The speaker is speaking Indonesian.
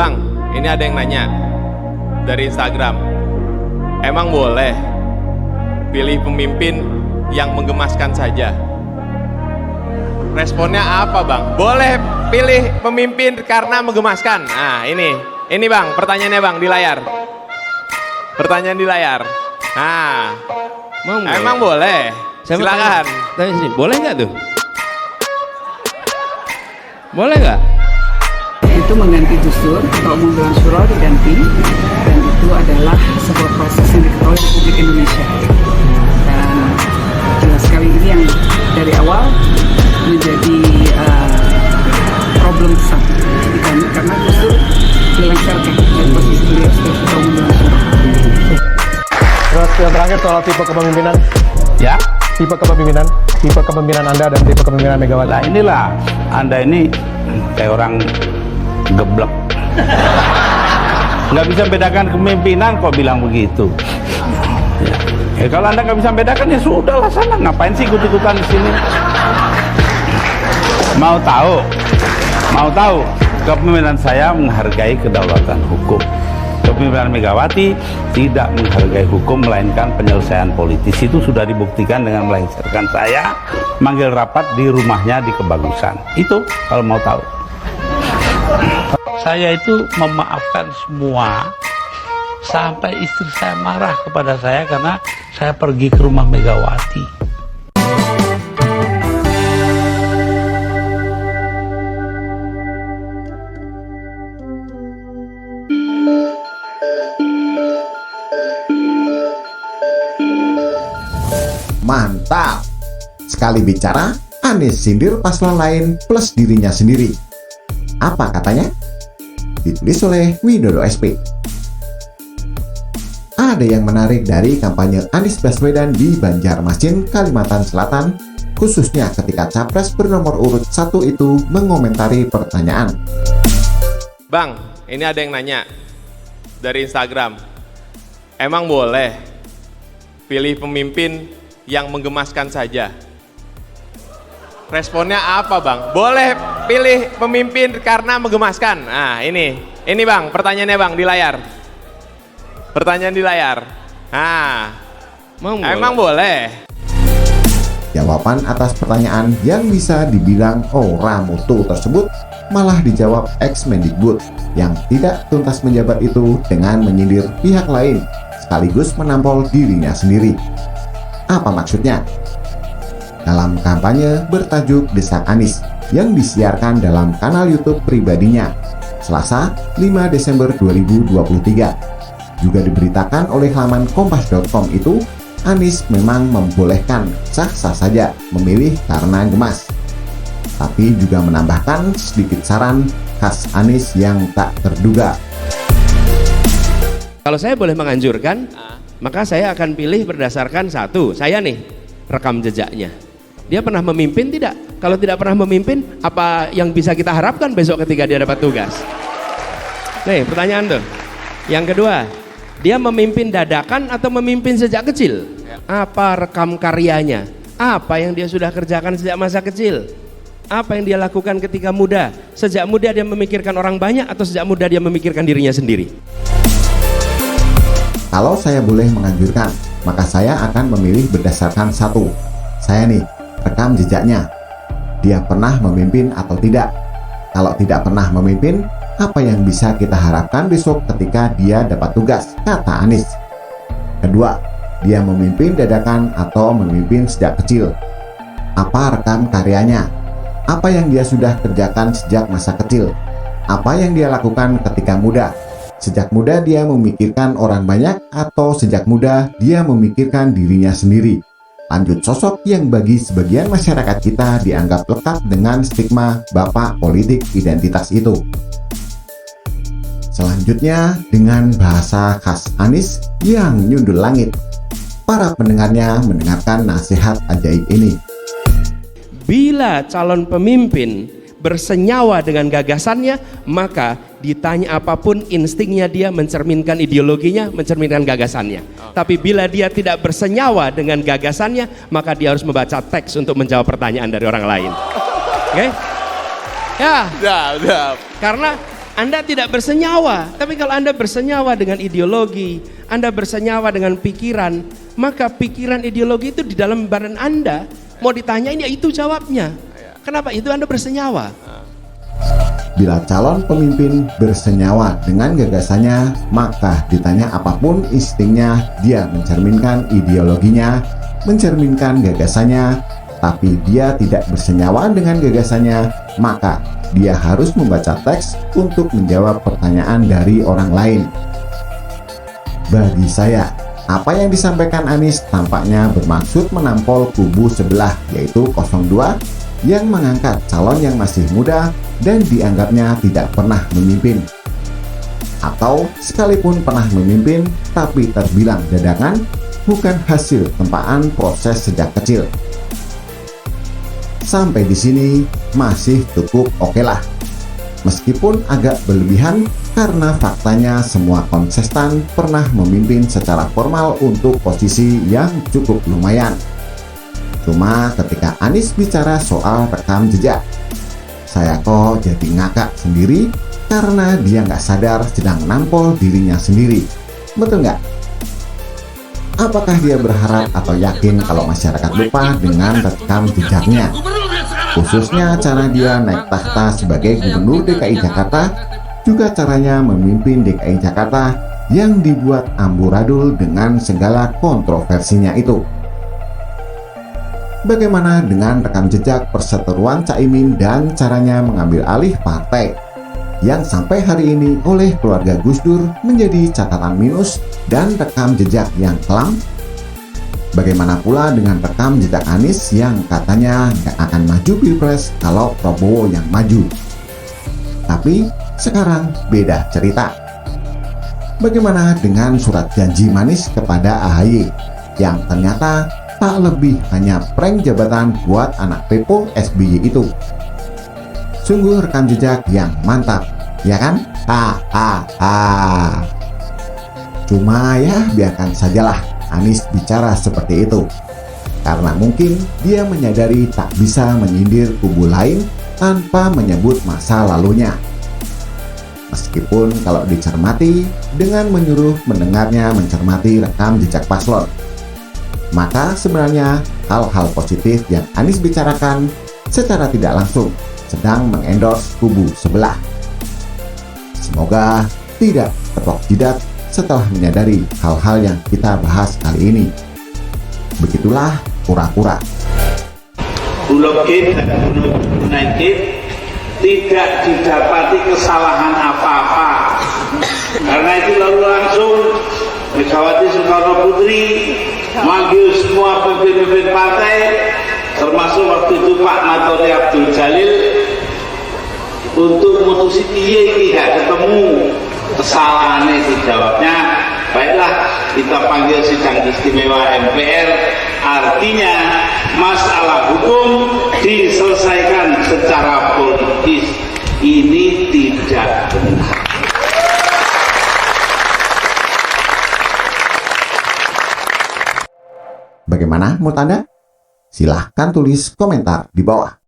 Bang, ini ada yang nanya dari Instagram. Emang boleh pilih pemimpin yang menggemaskan saja? Responnya apa bang? Boleh pilih pemimpin karena menggemaskan. Nah ini bang, pertanyaannya bang di layar. Pertanyaan di layar. Nah, emang boleh? Silakan. Tanya sini, boleh nggak tuh? Boleh nggak? Itu mengganti Gus Dur, Ketua Umum Dewan Syuro diganti, dan itu adalah sebuah proses yang diketahui Republik Indonesia. Dan jelas sekali ini yang dari awal menjadi problem besar di kami, karena Gus Dur dilengsarkan dari posisi beliau sebagai Ketua Umum Dewan Syuro. Terus yang terakhir soal tipe kepemimpinan. Ya, Tipe kepemimpinan Anda dan tipe kepemimpinan Megawati. nah inilah Anda ini kayak orang geblek. Nggak bisa bedakan kepemimpinan kok bilang begitu. Ya, kalau Anda nggak bisa bedakan ya sudahlah sana. Ngapain sih ikut-ikutan di sini? Mau tahu? Kepemimpinan saya menghargai kedaulatan hukum. Kepemimpinan Megawati tidak menghargai hukum melainkan penyelesaian politis. Itu sudah dibuktikan dengan melengsarkan saya manggil rapat di rumahnya di Kebagusan. Itu kalau mau tahu. Saya itu memaafkan semua sampai istri saya marah kepada saya karena saya pergi ke rumah Megawati. Mantap! Sekali bicara, Anies sindir paslon lain plus dirinya sendiri. Apa katanya? Ditulis oleh Widodo SP. Ada yang menarik dari kampanye Anies Baswedan di Banjarmasin, Kalimantan Selatan, khususnya ketika capres bernomor urut 1 itu mengomentari pertanyaan. Bang, ini ada yang nanya dari Instagram. Emang boleh pilih pemimpin yang menggemaskan saja? Responnya apa bang? Boleh pilih pemimpin karena menggemaskan. Nah ini bang, pertanyaannya bang di layar. Pertanyaan di layar. Nah, emang boleh? Jawaban atas pertanyaan yang bisa dibilang ora mutu tersebut malah dijawab ex-Mendikbud yang tidak tuntas menjabat itu dengan menyindir pihak lain sekaligus menampol dirinya sendiri. Apa maksudnya? Dalam kampanye bertajuk Desak Anies yang disiarkan dalam kanal YouTube pribadinya Selasa 5 Desember 2023, juga diberitakan oleh laman kompas.com itu, Anies memang membolehkan sah-sah saja memilih karena gemas, tapi juga menambahkan sedikit saran khas Anies yang tak terduga. Kalau saya boleh menganjurkan, maka saya akan pilih berdasarkan satu, saya nih rekam jejaknya. Dia pernah memimpin tidak? Kalau tidak pernah memimpin, apa yang bisa kita harapkan besok ketika dia dapat tugas? Nih pertanyaan tuh. Yang kedua, dia memimpin dadakan atau memimpin sejak kecil? Apa rekam karyanya? Apa yang dia sudah kerjakan sejak masa kecil? Apa yang dia lakukan ketika muda? Sejak muda dia memikirkan orang banyak atau sejak muda dia memikirkan dirinya sendiri? Kalau saya boleh menganjurkan, maka saya akan memilih berdasarkan satu. Saya nih, rekam jejaknya. Dia pernah memimpin atau tidak? Kalau tidak pernah memimpin, apa yang bisa kita harapkan besok ketika dia dapat tugas? Kata Anies. Kedua, dia memimpin dadakan atau memimpin sejak kecil? Apa rekam karyanya? Apa yang dia sudah kerjakan sejak masa kecil? Apa yang dia lakukan ketika muda? Sejak muda dia memikirkan orang banyak atau sejak muda dia memikirkan dirinya sendiri? Lanjut, sosok yang bagi sebagian masyarakat kita dianggap lekat dengan stigma bapak politik identitas itu. Selanjutnya dengan bahasa khas Anies yang nyundul langit. Para pendengarnya mendengarkan nasihat ajaib ini. Bila calon pemimpin bersenyawa dengan gagasannya, maka ditanya apapun instingnya dia mencerminkan ideologinya, mencerminkan gagasannya. Tapi bila dia tidak bersenyawa dengan gagasannya, maka dia harus membaca teks untuk menjawab pertanyaan dari orang lain. Oke? Ya. Udah. Karena Anda tidak bersenyawa. Tapi kalau Anda bersenyawa dengan ideologi, Anda bersenyawa dengan pikiran, maka pikiran ideologi itu di dalam badan Anda, mau ditanyain ya itu jawabnya. Kenapa? Itu Anda bersenyawa. Bila calon pemimpin bersenyawa dengan gagasannya, maka ditanya apapun instingnya, dia mencerminkan ideologinya, mencerminkan gagasannya. Tapi dia tidak bersenyawa dengan gagasannya, maka dia harus membaca teks untuk menjawab pertanyaan dari orang lain. Bagi saya, apa yang disampaikan Anies tampaknya bermaksud menampol kubu sebelah, yaitu 02, yang mengangkat calon yang masih muda dan dianggapnya tidak pernah memimpin. Atau sekalipun pernah memimpin, tapi terbilang dadakan, bukan hasil tempaan proses sejak kecil. Sampai di sini masih cukup oke lah. Meskipun agak berlebihan karena faktanya semua kontestan pernah memimpin secara formal untuk posisi yang cukup lumayan. Cuma ketika Anies bicara soal rekam jejak, saya kok jadi ngakak sendiri karena dia nggak sadar sedang nampol dirinya sendiri. Betul nggak? Apakah dia berharap atau yakin kalau masyarakat lupa dengan rekam jejaknya? Khususnya cara dia naik tahta sebagai gubernur DKI Jakarta, juga caranya memimpin DKI Jakarta yang dibuat amburadul dengan segala kontroversinya itu. Bagaimana dengan rekam jejak perseteruan Caimin dan caranya mengambil alih partai yang sampai hari ini oleh keluarga Gus Dur menjadi catatan minus dan rekam jejak yang kelam? Bagaimana pula dengan rekam jejak Anies yang katanya nggak akan maju Pilpres kalau Prabowo yang maju? Tapi sekarang beda cerita. Bagaimana dengan surat janji manis kepada AHY yang ternyata tak lebih hanya prank jabatan buat anak Pepo SBY itu? Sungguh rekam jejak yang mantap, ya kan? Cuma ya biarkan sajalah Anies bicara seperti itu, karena mungkin dia menyadari tak bisa menyindir kubu lain tanpa menyebut masa lalunya. Meskipun kalau dicermati dengan menyuruh mendengarnya mencermati rekam jejak paslon, maka sebenarnya hal-hal positif yang Anies bicarakan secara tidak langsung sedang mengendorse kubu sebelah. Semoga tidak tepok jidat setelah menyadari hal-hal yang kita bahas kali ini. Begitulah kura-kura. Bulog Gate dan Bulog United tidak didapati kesalahan apa-apa. Karena itu lalu langsung Megawati Soekarno Putri manggil semua pemimpin partai, termasuk waktu itu Pak Natori Abdul Jalil, untuk memutusi dia tidak ketemu kesalahannya. Dijawabnya, baiklah kita panggil sidang istimewa MPR, artinya masalah hukum diselesaikan secara politis. Ini tidak benar. Bagaimana menurut Anda? Silahkan tulis komentar di bawah.